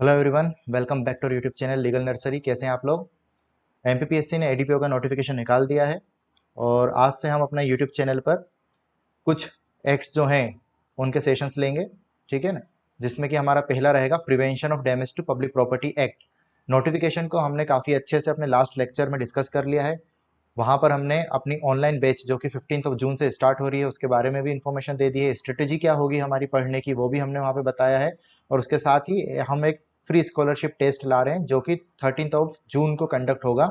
Hello everyone, welcome back to YouTube channel legal nursery. कैसे हैं आप लोग। एमपीपीएससी ने एडीपीओ का नोटिफिकेशन निकाल दिया है और आज से हम अपना यूट्यूब चैनल पर कुछ एक्ट्स जो हैं उनके सेशंस लेंगे, ठीक है ना। जिसमें कि हमारा पहला रहेगा prevention of damage to public property act. Notification को हमने काफ़ी अच्छे से अपने लास्ट लेक्चर में डिस्कस कर लिया है। वहाँ पर हमने अपनी ऑनलाइन बैच जो कि 15 जून से स्टार्ट हो रही है उसके बारे में भी इन्फॉर्मेशन दे दी है। स्ट्रेटेजी क्या होगी हमारी पढ़ने की वो भी हमने वहाँ पे बताया है। और उसके साथ ही हम एक फ्री स्कॉलरशिप टेस्ट ला रहे हैं जो कि 13 जून को कंडक्ट होगा।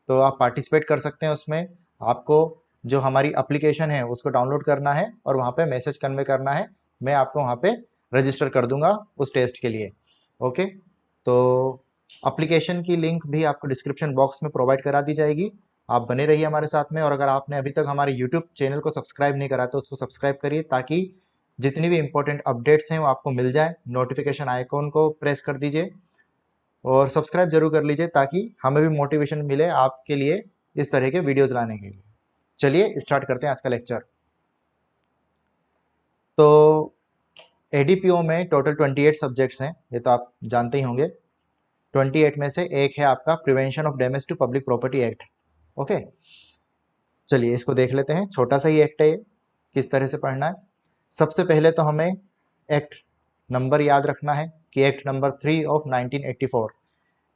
तो आप पार्टिसिपेट कर सकते हैं उसमें। आपको जो हमारी एप्लीकेशन है उसको डाउनलोड करना है और वहाँ पे मैसेज कन्वे करना है। मैं आपको वहाँ पे रजिस्टर कर दूंगा उस टेस्ट के लिए। ओके, तो एप्लीकेशन की लिंक भी आपको डिस्क्रिप्शन बॉक्स में प्रोवाइड करा दी जाएगी। आप बने रहिए हमारे साथ में। और अगर आपने अभी तक हमारे यूट्यूब चैनल को सब्सक्राइब नहीं करा तो उसको सब्सक्राइब करिए ताकि जितनी भी इंपॉर्टेंट अपडेट्स हैं वो आपको मिल जाए। नोटिफिकेशन आइकॉन को प्रेस कर दीजिए और सब्सक्राइब जरूर कर लीजिए ताकि हमें भी मोटिवेशन मिले आपके लिए इस तरह के वीडियोस लाने के लिए। चलिए स्टार्ट करते हैं आज का लेक्चर। तो एडीपीओ में टोटल 28 सब्जेक्ट्स हैं, ये तो आप जानते ही होंगे। 28 में से एक है आपका prevention of damage to public property act. Okay, चलिए इसको देख लेते हैं। छोटा सा ही एक्ट है ये, किस तरह से पढ़ना है। सबसे पहले तो हमें एक्ट नंबर याद रखना है कि एक्ट नंबर 3 ऑफ 1984।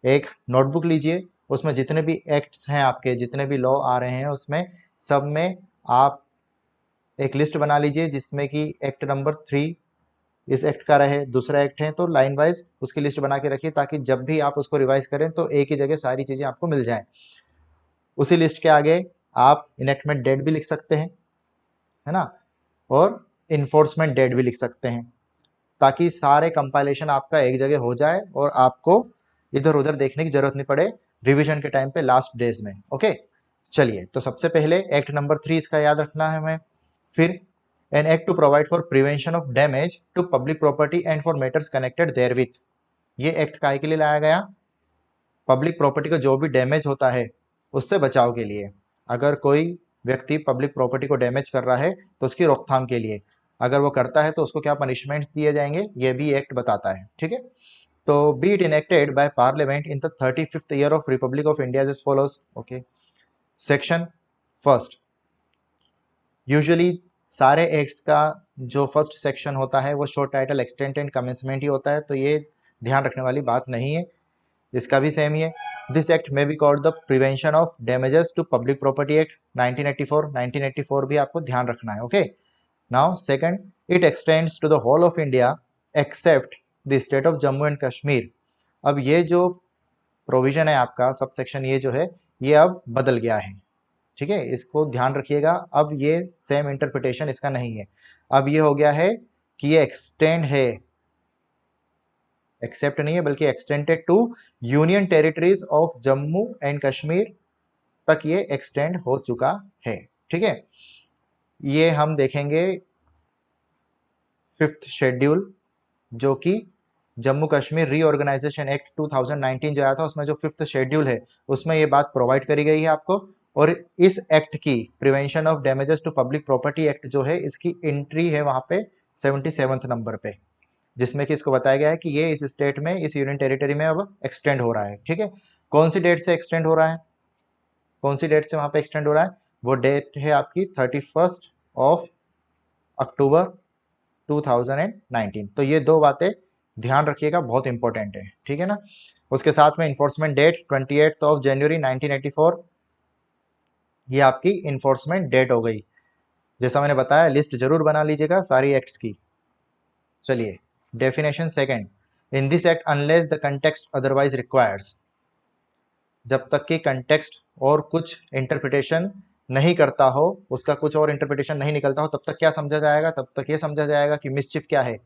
एक नोटबुक लीजिए, उसमें जितने भी एक्ट्स हैं आपके, जितने भी लॉ आ रहे हैं उसमें सब में आप एक लिस्ट बना लीजिए जिसमें कि एक्ट नंबर 3 इस एक्ट का रहे। दूसरा एक्ट है तो लाइन वाइज उसकी लिस्ट बना के रखिए ताकि जब भी आप उसको रिवाइज करें तो एक ही जगह सारी चीज़ें आपको मिल जाएं। उसी लिस्ट के आगे आप इनेक्टमेंट डेट भी लिख सकते हैं, है ना, और इन्फोर्समेंट डेट भी लिख सकते हैं ताकि सारे कंपाइलेशन आपका एक जगह हो जाए और आपको इधर उधर देखने की जरूरत नहीं पड़े रिवीजन के टाइम पे लास्ट डेज में। ओके, चलिए तो सबसे पहले एक्ट नंबर 3 इसका याद रखना है हमें। फिर an act to provide for prevention of damage to public property and for matters connected therewith. ये एक्ट काहे के लिए लाया गया? पब्लिक प्रॉपर्टी को जो भी डैमेज होता है उससे बचाव के लिए। अगर कोई व्यक्ति पब्लिक प्रॉपर्टी को डैमेज कर रहा है तो उसकी रोकथाम के लिए, अगर वो करता है तो उसको क्या पनिशमेंट्स दिए जाएंगे ये भी एक्ट बताता है, ठीक है। तो be it enacted by Parliament in the 35th year of Republic of India as follows. Okay, section first. Usually सारे एक्ट्स का जो फर्स्ट सेक्शन होता है वो short title extent and commencement ही होता है, तो ये ध्यान रखने वाली बात नहीं है। इसका भी सेम ही है। दिस एक्ट में be called the prevention of damages to public property act 1984। 1984 भी आपको ध्यान रखना है। Okay, now second, it extends to the whole of India except the state of Jammu and Kashmir. अब ये जो प्रोविजन है आपका सब सेक्शन, ये जो है ये अब बदल गया है, ठीक है, इसको ध्यान रखिएगा। अब ये सेम इंटरप्रिटेशन इसका नहीं है। अब ये हो गया है कि ये एक्सटेंड है, एक्सेप्ट नहीं है बल्कि extended to union territories of Jammu and Kashmir तक ये एक्सटेंड हो चुका है, ठीक है। ये हम देखेंगे 5th शेड्यूल जो कि जम्मू कश्मीर रीऑर्गेनाइजेशन एक्ट 2019 जो आया था उसमें जो 5th शेड्यूल है उसमें ये बात प्रोवाइड करी गई है आपको। और इस एक्ट की prevention of damages to public property act जो है इसकी एंट्री है वहां पे 77th नंबर पे, जिसमें कि इसको बताया गया है कि ये इस स्टेट में, इस यूनियन टेरिटरी में अब एक्सटेंड हो रहा है, ठीक है। कौन सी डेट से एक्सटेंड हो रहा है, कौन सी डेट से वहां पे एक्सटेंड हो रहा है? वो डेट है आपकी 31 अक्टूबर 2019। तो ये दो बातें ध्यान रखिएगा, बहुत इंपॉर्टेंट है, ठीक है ना। उसके साथ में इन्फोर्समेंट डेट 28 जनवरी 1984, ये आपकी इन्फोर्समेंट डेट हो गई। जैसा मैंने बताया लिस्ट जरूर बना लीजिएगा सारी एक्ट्स की। चलिए definition second, in this act unless the context otherwise requires. जब तक कि कंटेक्स्ट और कुछ इंटरप्रिटेशन नहीं करता हो, उसका कुछ और इंटरप्रिटेशन नहीं निकलता हो, तब तक क्या समझा जाएगा? तब तक ये समझा जाएगा कि मिसचिफ क्या है।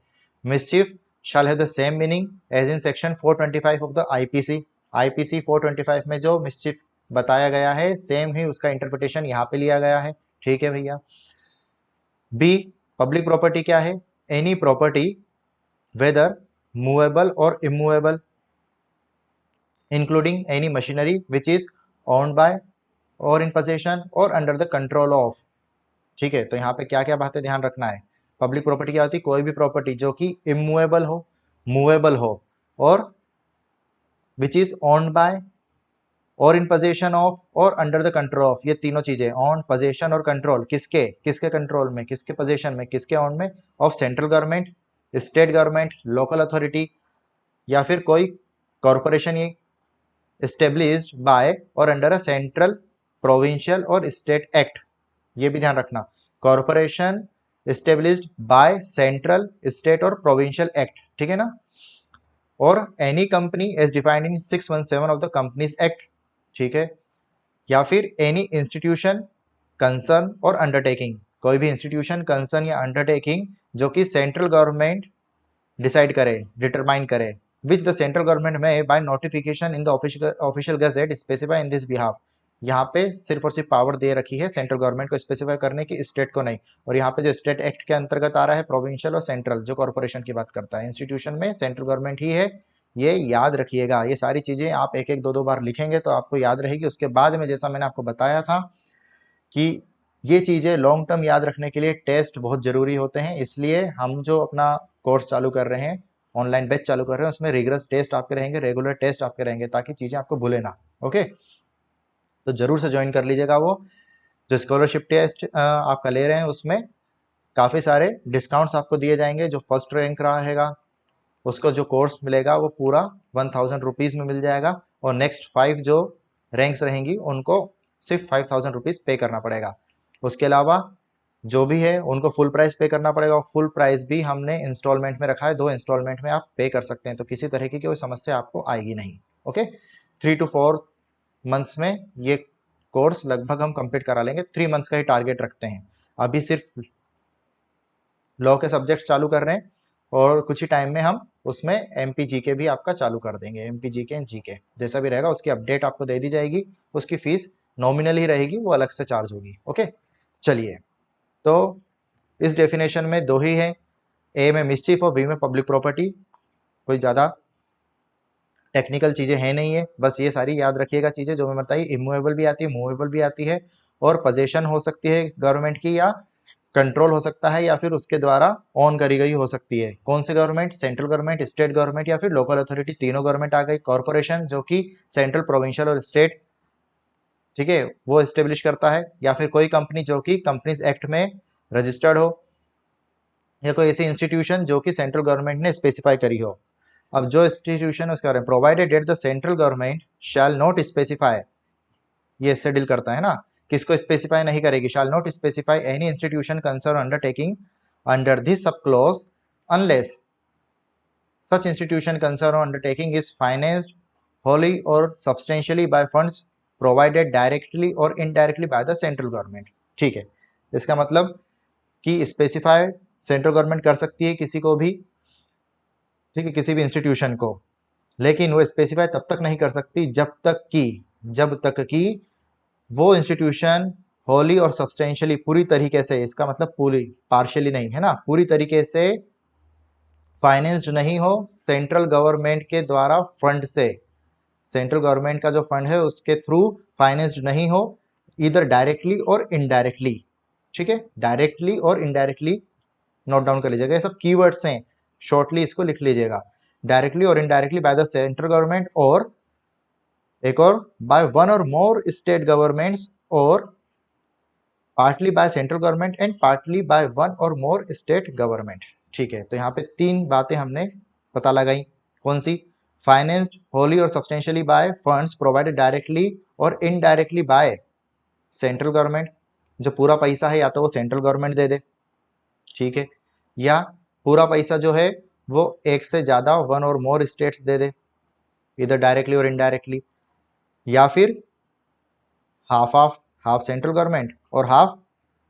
Mischief shall have the same meaning as in section 425 of the IPC. IPC 425 में जो मिसचिफ बताया गया है सेम ही उसका इंटरप्रिटेशन यहाँ पे लिया गया है, ठीक है भैया। बी, पब्लिक प्रॉपर्टी क्या है? एनी प्रॉपर्टी वेदर मूवेबल और immovable including any machinery which is owned by और इन पोजेशन और अंडर द कंट्रोल ऑफ, ठीक है। तो यहाँ पे क्या क्या बातें ध्यान रखना है? पब्लिक प्रॉपर्टी क्या होती है? कोई भी प्रॉपर्टी जो कि इमूवेबल हो, मूवेबल हो, और विच इज ओन्ड बाय और इन पोजेशन ऑफ और अंडर द कंट्रोल ऑफ, ये तीनों चीजें ऑन, पोजेशन और कंट्रोल, किसके किसके कंट्रोल में, किसके पोजेशन में, किसके ऑन में, of central government, state government, local authority या फिर कोई corporation established by or under a central provincial or state act. ये भी ध्यान रखना, corporation established by central state or provincial act, ठीक है ना। और any company as defined in 617 of the companies act, ठीक है। या फिर any institution concern or undertaking, कोई भी इंस्टीट्यूशन कंसर्न या अंडरटेकिंग जो कि सेंट्रल गवर्नमेंट डिसाइड करे, डिटरमाइन करे, which the central government may by notification in the official gazette specify in this behalf. यहाँ पे सिर्फ और सिर्फ पावर दे रखी है सेंट्रल गवर्नमेंट को स्पेसिफाई करने की, स्टेट को नहीं। और यहाँ पे जो स्टेट एक्ट के अंतर्गत आ रहा है प्रोविंशियल और सेंट्रल, जो कॉर्पोरेशन की बात करता है, इंस्टीट्यूशन में सेंट्रल गवर्नमेंट ही है, ये याद रखिएगा। ये सारी चीजें आप एक एक दो दो बार लिखेंगे तो आपको याद रहेगी। उसके बाद में जैसा मैंने आपको बताया था कि ये चीजें लॉन्ग टर्म याद रखने के लिए टेस्ट बहुत जरूरी होते हैं, इसलिए हम जो अपना कोर्स चालू कर रहे हैं, ऑनलाइन बैच चालू कर रहे हैं, उसमें रिगरस टेस्ट आपके रहेंगे, रेगुलर टेस्ट आपके रहेंगे, ताकि चीजें आपको भूले ना। ओके, तो जरूर से ज्वाइन कर लीजिएगा। वो जो स्कॉलरशिप टेस्ट आपका ले रहे हैं उसमें काफ़ी सारे डिस्काउंट्स आपको दिए जाएंगे। जो फर्स्ट रैंक रहेगा उसको जो कोर्स मिलेगा वो पूरा 1000 रुपीज़ में मिल जाएगा, और नेक्स्ट 5 जो रैंक्स रहेंगी उनको सिर्फ 5000 रुपीज़ पे करना पड़ेगा। उसके अलावा जो भी है उनको फुल प्राइस पे करना पड़ेगा, और फुल प्राइस भी हमने इंस्टॉलमेंट में रखा है, 2 इंस्टॉलमेंट में आप पे कर सकते हैं, तो किसी तरह की कोई समस्या आपको आएगी नहीं। ओके, 3 to 4 मंथ्स में ये कोर्स लगभग हम कंप्लीट करा लेंगे। 3 मंथ्स का ही टारगेट रखते हैं। अभी सिर्फ लॉ के सब्जेक्ट्स चालू कर रहे हैं, और कुछ ही टाइम में हम उसमें एमपी जीके भी आपका चालू कर देंगे। एमपी जीके एंड जीके जैसा भी रहेगा उसकी अपडेट आपको दे दी जाएगी। उसकी फीस नॉमिनल ही रहेगी, वो अलग से चार्ज होगी। ओके, चलिए, तो इस डेफिनेशन में 2 ही है, ए में मिसचीफ और बी में पब्लिक प्रॉपर्टी। कोई ज़्यादा टेक्निकल चीज़ें हैं नहीं है, बस ये सारी याद रखिएगा चीज़ें जो मैं बताई। इमूवेबल भी आती है, मूवेबल भी आती है, और पोजेशन हो सकती है गवर्नमेंट की, या कंट्रोल हो सकता है, या फिर उसके द्वारा ऑन करी गई हो सकती है। कौन सी government, central government, state government या फिर लोकल अथॉरिटी, तीनों गवर्नमेंट आ गई। कॉर्पोरेशन जो कि सेंट्रल, प्रोविंशियल और स्टेट, ठीक है, वो इस्टेब्लिश करता है। या फिर कोई कंपनी जो कि कंपनीज एक्ट में रजिस्टर्ड हो, या कोई ऐसी इंस्टीट्यूशन जो कि सेंट्रल गवर्नमेंट ने स्पेसिफाई करी हो। अब जो इंस्टीट्यूशन उसके बारे में, provided that the central government shall not specify, ये इससे डील करता है ना, किसको स्पेसिफाई नहीं करेगी, shall not specify any institution concern undertaking under this sub clause unless such institution concern or undertaking is financed wholly or substantially by funds provided directly or indirectly by the central government। ठीक है, इसका मतलब कि specify central government कर सकती है किसी को भी, ठीक है, किसी भी इंस्टीट्यूशन को, लेकिन वो स्पेसिफाई तब तक नहीं कर सकती जब तक कि वो इंस्टीट्यूशन होली और सब्सटेंशियली, पूरी तरीके से, इसका मतलब पूरी, पार्शियली नहीं है ना, पूरी तरीके से फाइनेंस्ड नहीं हो सेंट्रल गवर्नमेंट के द्वारा, फंड से, सेंट्रल गवर्नमेंट का जो फंड है उसके थ्रू फाइनेंस्ड नहीं हो, इधर डायरेक्टली और इनडायरेक्टली। ठीक है, directly or indirectly note down कर लीजिएगा, ये सब कीवर्ड्स हैं, शॉर्टली इसको लिख लीजिएगा। Directly or indirectly by the central government, और एक और बाय वन और मोर स्टेट गवर्नमेंट्स, और partly bye central government and partly by one और मोर स्टेट गवर्नमेंट। ठीक है, तो यहाँ पे 3 बातें हमने पता लगाई। कौन सी, financed wholly or substantially by funds provided directly or indirectly by central government, जो पूरा पैसा है या तो वो सेंट्रल गवर्नमेंट दे दे, ठीक है, या पूरा पैसा जो है वो एक से ज़्यादा, वन और मोर स्टेट्स दे दे, इधर डायरेक्टली और इनडायरेक्टली, या फिर हाफ सेंट्रल गवर्नमेंट और हाफ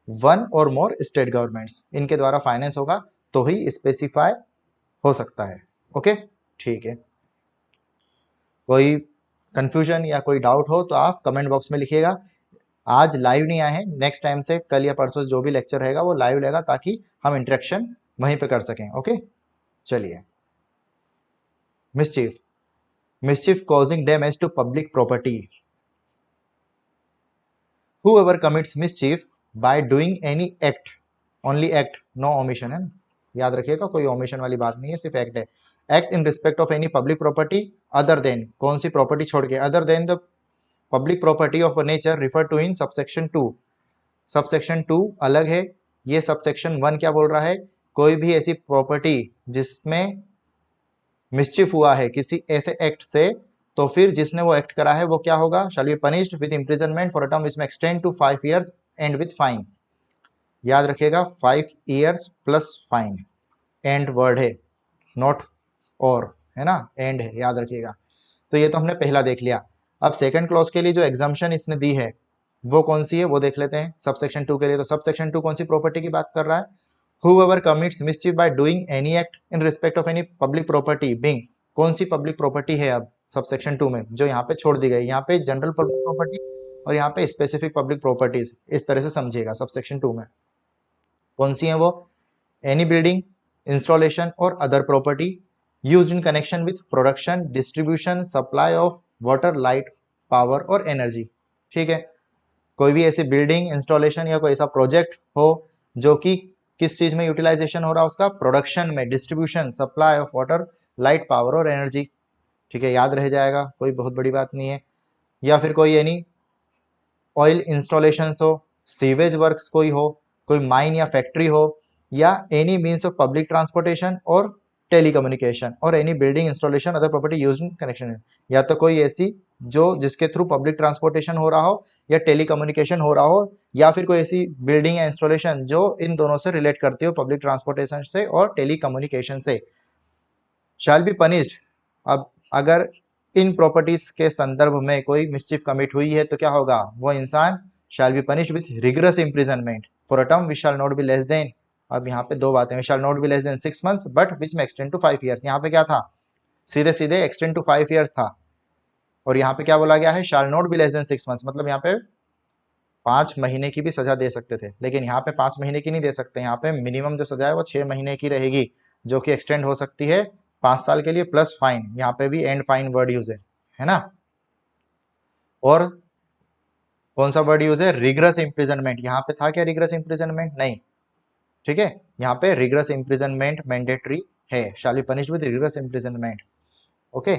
वन और मोर स्टेट गवर्नमेंट्स, इनके द्वारा फाइनेंस होगा तो ही स्पेसिफाई हो सकता है। ओके, ठीक है, कोई कंफ्यूजन या कोई डाउट हो तो आप कमेंट बॉक्स में लिखिएगा। आज लाइव नहीं आए हैं, नेक्स्ट टाइम से कल या परसों जो भी लेक्चर रहेगा वो लाइव रहेगा, ताकि हम इंटरेक्शन वहीं पे कर सकें। ओके, चलिए, mischief causing damage to public property. Whoever commits mischief by doing any act, only act, no omission है ना, याद रखिएगा, कोई ओमिशन वाली बात नहीं है, सिर्फ एक्ट है। Act in respect of any public property other than, कौन सी प्रॉपर्टी छोड़ के, other than the public property of nature refer to in subsection 2। Subsection 2 अलग है, ये सबसेक्शन 1 क्या बोल रहा है, कोई भी ऐसी प्रॉपर्टी जिसमें मिस्चिफ हुआ है किसी ऐसे एक्ट से, तो फिर जिसने वो एक्ट करा है वो क्या होगा, shall be punished with imprisonment for a term which may extend to 5 years and with fine. याद रखिएगा 5 years plus fine, and word है, नॉट और, है ना, एंड है, याद रखिएगा। तो ये तो हमने पहला देख लिया। अब सेकंड क्लॉज के लिए जो एग्जाम्पशन इसने दी है वो कौन सी है वो देख लेते हैं सबसेक्शन 2 के लिए। तो सबसेक्शन 2 कौन सी प्रॉपर्टी की बात कर रहा है, whoever commits mischief by doing any act in respect of any public property being, कौन सी पब्लिक प्रॉपर्टी है अब सबसेक्शन 2 में जो यहाँ पे छोड़ दी गई, यहाँ पे जनरल पब्लिक प्रॉपर्टी और यहाँ पे स्पेसिफिक पब्लिक प्रॉपर्टीज, इस तरह से समझिएगा सबसेक्शन 2 में कौन सी है वो, एनी बिल्डिंग, इंस्टॉलेशन और other property used in connection with production, distribution, supply of water, light, power और एनर्जी। ठीक है, कोई भी ऐसी बिल्डिंग, इंस्टॉलेशन या कोई ऐसा प्रोजेक्ट हो जो कि किस चीज में यूटिलाइजेशन हो रहा है उसका, प्रोडक्शन में, distribution, supply of water, light, power और एनर्जी। ठीक है, याद रह जाएगा, कोई बहुत बड़ी बात नहीं है। या फिर कोई यानी ऑयल इंस्टॉलेशन हो, सीवेज वर्क्स कोई हो, कोई माइन या फैक्ट्री हो, या any means of public transportation और टेलीकम्युनिकेशन और any building, installation, other property used in connection, या तो कोई ऐसी जो जिसके थ्रू पब्लिक ट्रांसपोर्टेशन हो रहा हो या टेलीकम्युनिकेशन हो रहा हो, या फिर कोई ऐसी बिल्डिंग या इंस्टॉलेशन जो इन दोनों से रिलेट करती हो, पब्लिक ट्रांसपोर्टेशन से और टेलीकम्युनिकेशन से, शैल बी पनिश्ड। अब अगर इन प्रॉपर्टीज के संदर्भ में कोई मिस्चिफ कमिट हुई है तो क्या होगा, वो इंसान शैल be punished with rigorous imprisonment for a term which shall not be less than, अब यहाँ पे दो बातें, shall not be less than 6 months but which may extend to 5 years। यहाँ पे क्या था, सीधे सीधे एक्सटेंड टू 5 years था, और यहाँ पे क्या बोला गया है, shall not be less than 6 months, मतलब यहाँ पे 5 महीने की भी सजा दे सकते थे, लेकिन यहाँ पे 5 महीने की नहीं दे सकते, यहाँ पे मिनिमम जो सजा है वो 6 महीने की रहेगी, जो कि एक्सटेंड हो सकती है 5 साल के लिए, प्लस फाइन, यहाँ पे भी एंड फाइन वर्ड यूज है ना। और कौन सा वर्ड यूज है, रिगरस इम्प्रिजनमेंट, यहाँ पे था क्या रिगरस इम्प्रिजनमेंट, नहीं। ठीक है, यहाँ पे रिगरस इम्प्रिजनमेंट मैंडेटरी है, शैल be punished with rigorous imprisonment. Okay,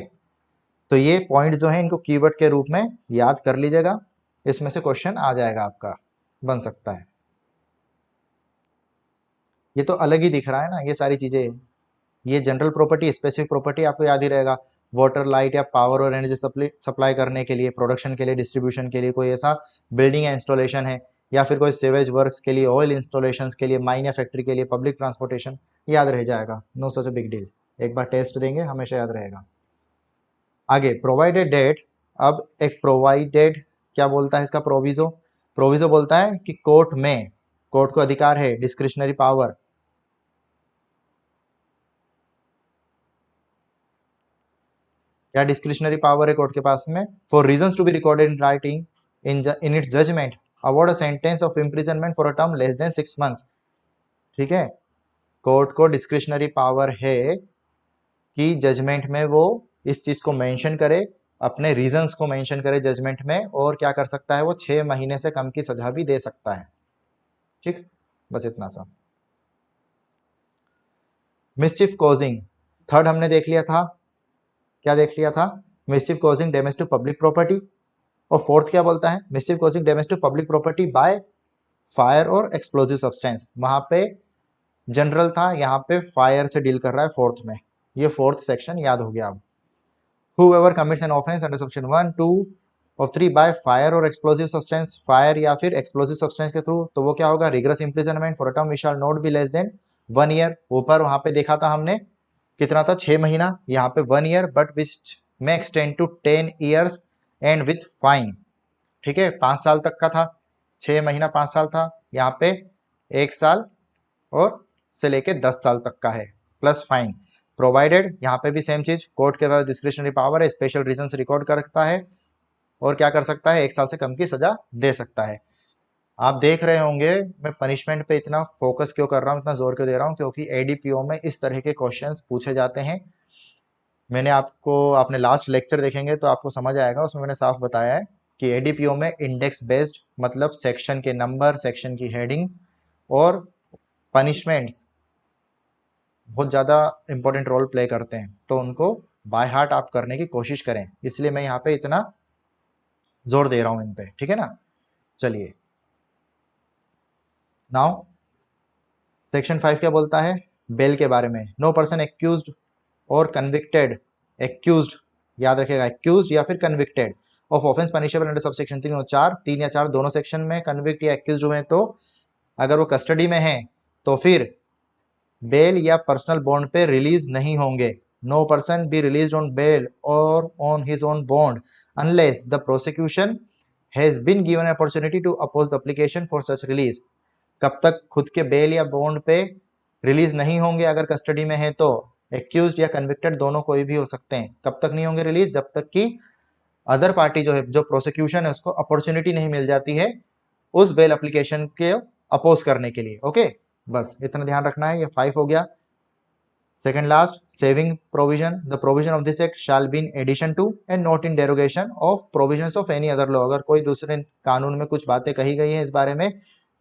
तो ये पॉइंट जो है इनको कीवर्ड के रूप में याद कर लीजिएगा, इसमें से क्वेश्चन आ जाएगा आपका, बन सकता है। ये तो अलग ही दिख रहा है ना ये सारी चीजें, ये जनरल प्रॉपर्टी, स्पेसिफिक प्रॉपर्टी आपको याद ही रहेगा, वाटर, लाइट या पावर और एनर्जी सप्लाई करने के लिए, प्रोडक्शन के लिए, डिस्ट्रीब्यूशन के लिए कोई ऐसा बिल्डिंग या इंस्टॉलेशन है, या फिर कोई सेवेज वर्क्स के लिए, ऑयल इंस्टॉलेशन के लिए, माइन या फैक्ट्री के लिए, पब्लिक ट्रांसपोर्टेशन, याद रह जाएगा, no such a big deal, एक बार टेस्ट देंगे हमेशा याद रहेगा। आगे प्रोवाइडेड डेट, अब एक प्रोवाइडेड क्या बोलता है इसका, प्रोविजो, प्रोविजो बोलता है कि कोर्ट में, कोर्ट को अधिकार है, डिस्क्रिशनरी पावर, क्या डिस्क्रिशनरी पावर है कोर्ट के पास में, for reasons to be recorded in writing in its judgment award a sentence of imprisonment for a term less than 6 months। ठीक है, कोर्ट को डिस्क्रिशनरी पावर है कि जजमेंट में वो इस चीज को मेंशन करे, अपने रीजंस को मेंशन करे जजमेंट में, और क्या कर सकता है वो 6 महीने से कम की सजा भी दे सकता है। ठीक, बस इतना सा। मिस्चिफ कॉजिंग, थर्ड हमने देख लिया था, क्या देख लिया था, mischief causing damage to public property, और फोर्थ क्या बोलता है, mischief causing damage to public property by fire or explosive substance. वहां पे जनरल था, यहाँ पे फायर से डील कर रहा है फोर्थ में, ये फोर्थ सेक्शन याद हो गया अब। whoever commits an offense under section 1, 2 of 3 by fire or explosive substance, fire या फिर एक्सप्लोसिव सब्सटेंस के थ्रू, तो वो क्या होगा, rigorous imprisonment for a term which shall not be less than 1 year। ऊपर वहां पे देखा था हमने कितना था, 6 महीना, यहाँ पे 1 year but which may extend to 10 years and with fine. ठीक है, 5 साल तक का था, 6 महीना 5 साल था, यहाँ पे 1 साल और से लेके 10 साल तक का है, प्लस फाइन। प्रोवाइडेड, यहाँ पे भी सेम चीज, कोर्ट के पास डिस्क्रिशनरी पावर है, स्पेशल रीजन से रिकॉर्ड करता है और क्या कर सकता है, 1 साल से कम की सजा दे सकता है। आप देख रहे होंगे मैं पनिशमेंट पे इतना फोकस क्यों कर रहा हूँ, इतना जोर क्यों दे रहा हूँ, क्योंकि एडीपीओ में इस तरह के क्वेश्चंस पूछे जाते हैं। मैंने आपको, आपने लास्ट लेक्चर देखेंगे तो आपको समझ आएगा, उसमें मैंने साफ बताया है कि एडीपीओ में इंडेक्स बेस्ड, मतलब सेक्शन के नंबर, सेक्शन की हेडिंग्स और पनिशमेंट्स बहुत ज़्यादा इंपॉर्टेंट रोल प्ले करते हैं, तो उनको बाय हार्ट आप करने की कोशिश करें, इसलिए मैं यहाँ पे इतना जोर दे रहा हूँ इन पे, ठीक है ना। चलिए नाउ सेक्शन 5 क्या बोलता है, बेल के बारे में। नो पर्सन एक्यूज्ड और कन्विक्टेड, एक्यूज्ड याद रखिएगा, एक्यूज्ड या फिर convicted of offence punishable under subsection 3 और 4, 3 या 4 दोनों सेक्शन में कन्विक्ट या एक्यूज्ड हुए, तो अगर वो कस्टडी में हैं तो फिर बेल या पर्सनल बॉन्ड पे रिलीज नहीं होंगे। No person be release on bail or on his own bond unless the prosecution has been given opportunity to oppose the application for such release. कब तक खुद के बेल या बॉन्ड पे रिलीज नहीं होंगे अगर कस्टडी में है तो, एक्यूज्ड या कन्विक्टेड दोनों कोई भी हो सकते हैं। कब तक नहीं होंगे रिलीज, जब तक कि अदर पार्टी जो है, जो प्रोसिक्यूशन है, उसको अपॉर्चुनिटी नहीं मिल जाती है उस बेल एप्लीकेशन के अपोज करने के लिए। ओके, बस इतना ध्यान रखना है। ये 5 हो गया। Second last, saving provision, the provision of this act shall be in addition to and not in derogation of provisions of any other law. अगर कोई दूसरे कानून में कुछ बातें कही गई हैं इस बारे में,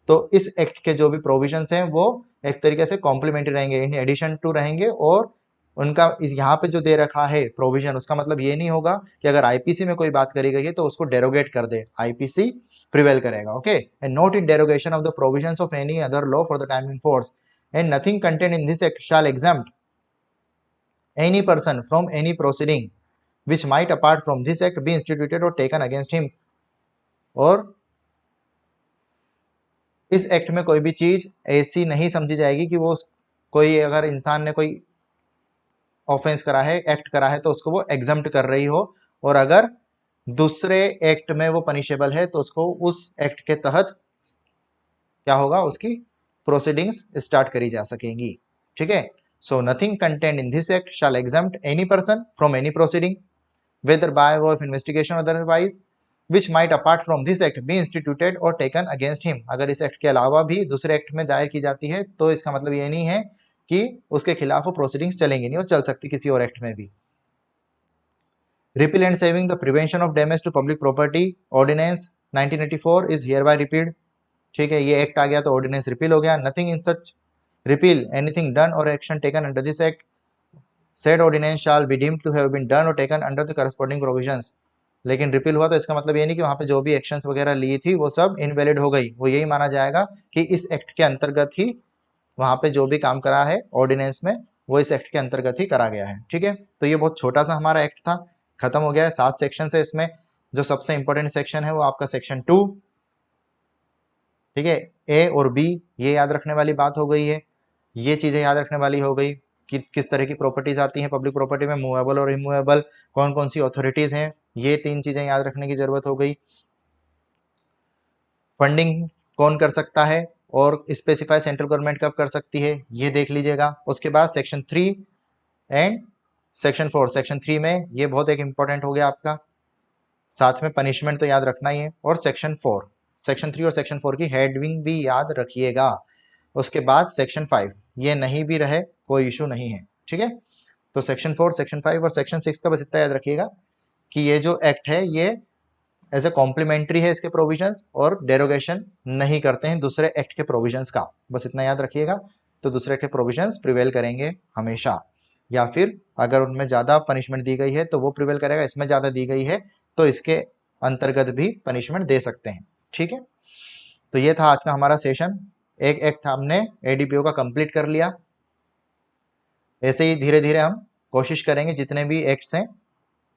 तो इस एक्ट के जो भी प्रोविजंस हैं वो एक तरीके से कॉम्प्लीमेंट्री रहेंगे, इन एडिशन टू रहेंगे। और उनका इस यहाँ पे जो दे रखा है प्रोविजन, उसका मतलब ये नहीं होगा कि अगर आईपीसी में कोई बात करी गई है तो उसको डेरोगेट कर दे, आईपीसी प्रिवेल करेगा। Okay, and not in derogation of the provisions of any other law for the time in force, and nothing content in this act shell exempt any person from any proceeding which might apart from this act be instituted or taken against him। और इस act में कोई भी चीज ऐसी नहीं समझी जाएगी कि वो कोई, अगर इंसान ने कोई ऑफेंस करा है, एक्ट करा है, तो उसको वो एग्जम्प्ट कर रही हो, और अगर दूसरे एक्ट में वो पनिशेबल है तो उसको उस एक्ट के तहत क्या होगा, उसकी प्रोसीडिंग्स स्टार्ट करी जा सकेंगी। ठीक है, so nothing content in this act shell exempt any person from any proceeding whether by way of investigation or otherwise which might apart from this act be instituted or taken against him। अगर इस act के अलावा भी दूसरे act में दायर की जाती है तो इसका मतलब ये नहीं है कि उसके खिलाफ वो प्रोसीडिंग्स चलेंगी नहीं, वो चल सकती किसी और एक्ट में भी। Repeal and saving the prevention of damage to public property ordinance 1984 is hereby repealed. ठीक है, ये एक्ट आ गया तो ऑर्डिनेंस रिपील हो गया। Nothing in such repeal anything done or action taken under this act said ordinance shall be deemed to have been done or taken under the corresponding provisions। लेकिन repeal हुआ तो इसका मतलब ये नहीं कि वहां पे जो भी एक्शंस वगैरह ली थी वो सब इनवैलिड हो गई, वो यही माना जाएगा कि इस एक्ट के अंतर्गत ही वहां पे जो भी काम करा है ऑर्डिनेंस में वो इस एक्ट के अंतर्गत ही करा गया है। ठीक है, तो ये बहुत छोटा सा हमारा एक्ट था, खत्म हो गया है। 7 सेक्शन है इसमें, जो सबसे इंपॉर्टेंट सेक्शन है वो आपका सेक्शन 2। ठीक है, ए और बी ये याद रखने वाली बात हो गई है, ये चीजें याद रखने वाली हो गई कि किस तरह की प्रॉपर्टीज आती हैं पब्लिक प्रॉपर्टी में, मूवेबल और इमूवेबल, कौन कौन सी अथॉरिटीज हैं, ये 3 चीजें याद रखने की जरूरत हो गई। फंडिंग कौन कर सकता है और स्पेसिफाई सेंट्रल गवर्नमेंट कब कर सकती है, ये देख लीजिएगा। उसके बाद सेक्शन 3 एंड सेक्शन 4, सेक्शन 3 में ये बहुत एक इंपॉर्टेंट हो गया आपका, साथ में पनिशमेंट तो याद रखना ही है। और सेक्शन 4, सेक्शन 3 और सेक्शन 4 की हेडिंग भी याद रखिएगा। उसके बाद सेक्शन 5, ये नहीं भी रहे कोई इशू नहीं है। ठीक है, तो सेक्शन 4, सेक्शन 5 और सेक्शन 6 का बस इतना याद रखिएगा कि ये जो एक्ट है ये एज ए कॉम्प्लीमेंट्री है, इसके प्रोविजंस, और डेरोगेशन नहीं करते हैं दूसरे एक्ट के प्रोविजंस का, बस इतना याद रखिएगा। तो दूसरे एक्ट के प्रोविजंस प्रिवेल करेंगे हमेशा, या फिर अगर उनमें ज़्यादा पनिशमेंट दी गई है तो वो प्रिवेल करेगा, इसमें ज़्यादा दी गई है तो इसके अंतर्गत भी पनिशमेंट दे सकते हैं। ठीक है, तो ये था आज का हमारा सेशन। एक एक्ट हमने एडीपीओ का कंप्लीट कर लिया। ऐसे ही धीरे धीरे हम कोशिश करेंगे, जितने भी एक्ट्स हैं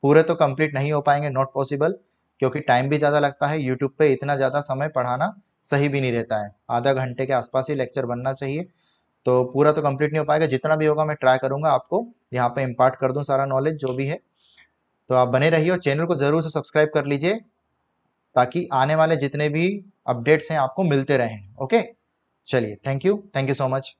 पूरे तो कंप्लीट नहीं हो पाएंगे, नॉट पॉसिबल, क्योंकि टाइम भी ज़्यादा लगता है। यूट्यूब पे इतना ज़्यादा समय पढ़ाना सही भी नहीं रहता है, आधा घंटे के आसपास ही लेक्चर बनना चाहिए, तो पूरा तो कंप्लीट नहीं हो पाएगा। जितना भी होगा मैं ट्राई करूँगा आपको यहाँ पे इम्पार्ट कर दूँ सारा नॉलेज जो भी है। तो आप बने रहिए और चैनल को ज़रूर से सब्सक्राइब कर लीजिए ताकि आने वाले जितने भी अपडेट्स हैं आपको मिलते रहें। ओके, चलिए, थैंक यू सो मच।